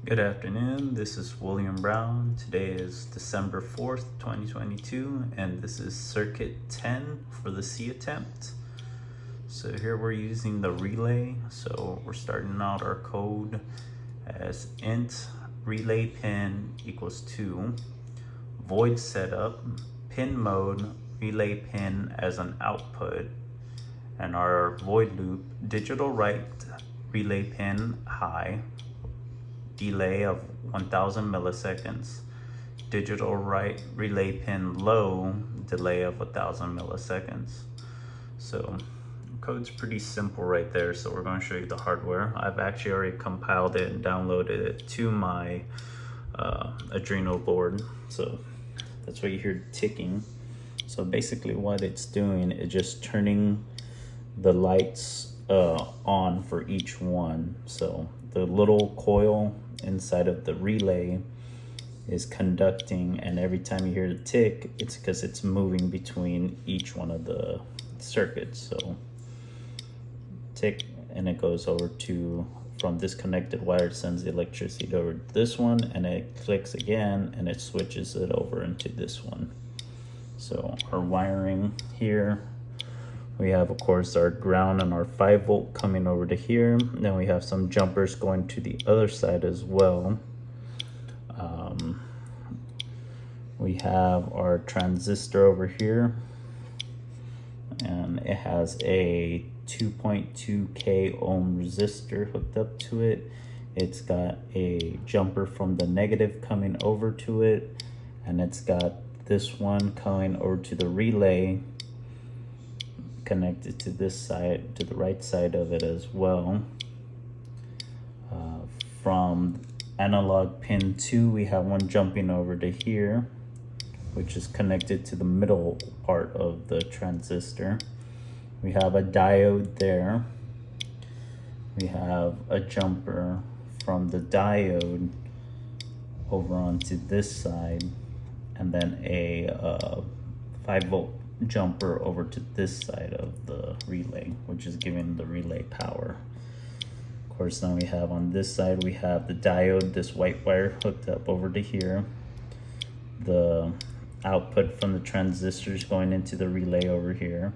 Good afternoon, this is William Brown. Today is December 4th, 2022, and this is circuit 10 for the C attempt. So here we're using the relay. So we're starting out our code as int relay pin equals 2, void setup, pin mode, relay pin as an output, and our void loop, digital write relay pin high, delay of 1000 milliseconds, digital write relay pin low, delay of 1000 milliseconds. So code's pretty simple right there. So we're going to show you the hardware. I've actually already compiled it and downloaded it to my Adreno board. So that's why you hear ticking. So basically what it's doing is just turning the lights on for each one. So the little coil inside of the relay is conducting, and every time you hear the tick, it's because it's moving between each one of the circuits. So tick, and it goes over to, from this connected wire, it sends the electricity over to this one, and it clicks again and it switches it over into this one. So our wiring here, we have of course our ground and our 5-volt coming over to here. Then we have some jumpers going to the other side as well. We have our transistor over here, and it has a 2.2k ohm resistor hooked up to it. It's got a jumper from the negative coming over to it, and it's got this one coming over to the relay connected to this side, to the right side of it as well. From analog pin 2, we have one jumping over to here, which is connected to the middle part of the transistor. We have a diode there. We have a jumper from the diode over onto this side, and then a 5-volt jumper over to this side of the relay, which is giving the relay power. Of course, then we have on this side, we have the diode, this white wire hooked up over to here. The output from the transistors going into the relay over here.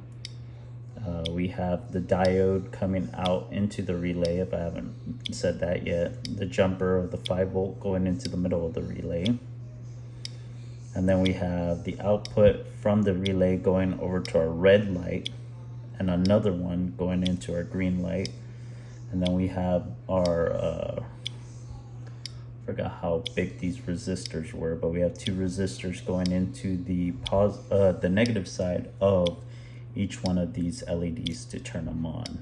We have the diode coming out into the relay, if I haven't said that yet. The jumper of the 5-volt going into the middle of the relay. And then we have the output from the relay going over to our red light, and another one going into our green light. And then we have our, forgot how big these resistors were, but we have 2 resistors going into the negative side of each one of these LEDs to turn them on.